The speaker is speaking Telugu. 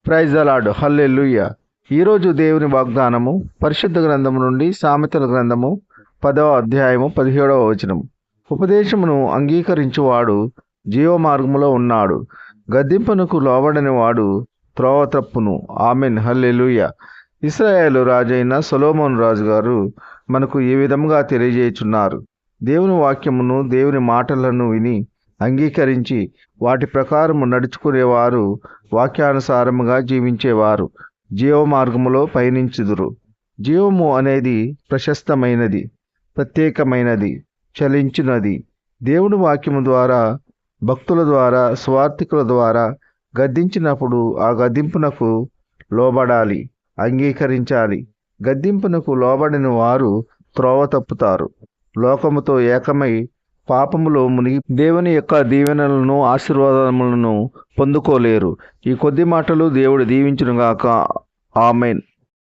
Praise the lord. హల్లెలూయా. ఈరోజు దేవుని వాగ్దానము పరిశుద్ధ గ్రంథము నుండి సామెతల గ్రంథము 10వ అధ్యాయము 17వ వచనం. ఉపదేశమును అంగీకరించువాడు జీవ మార్గములో ఉన్నాడు, గద్దింపునకు లోబడని వాడు త్రోవ తప్పును. ఆమెన్. హల్లెలూయా. ఇశ్రాయేలు రాజైన సొలొమోను రాజు గారు మనకు ఈ విధముగా తెలియజేయుచున్నారు. దేవుని వాక్యమును, దేవుని మాటలను విని అంగీకరించి వాటి ప్రకారము నడుచుకునేవారు వాక్యానుసారముగా జీవించేవారు జీవ మార్గములో పయనించుదురు. జీవము అనేది ప్రశస్తమైనది, ప్రత్యేకమైనది, చలించినది. దేవుని వాక్యము ద్వారా, భక్తుల ద్వారా, స్వార్థికుల ద్వారా గద్దించినప్పుడు ఆ గద్దింపునకు లోబడాలి, అంగీకరించాలి. గద్దింపునకు లోబడిన వారు త్రోవ తప్పుతారు. లోకముతో ఏకమై పాపములో మునిగి దేవుని యొక్క దీవెనలను, ఆశీర్వాదములను పొందుకోలేరు. ఈ కొద్ది మాటలు దేవుడు దీవించునుగాక. ఆమెన్.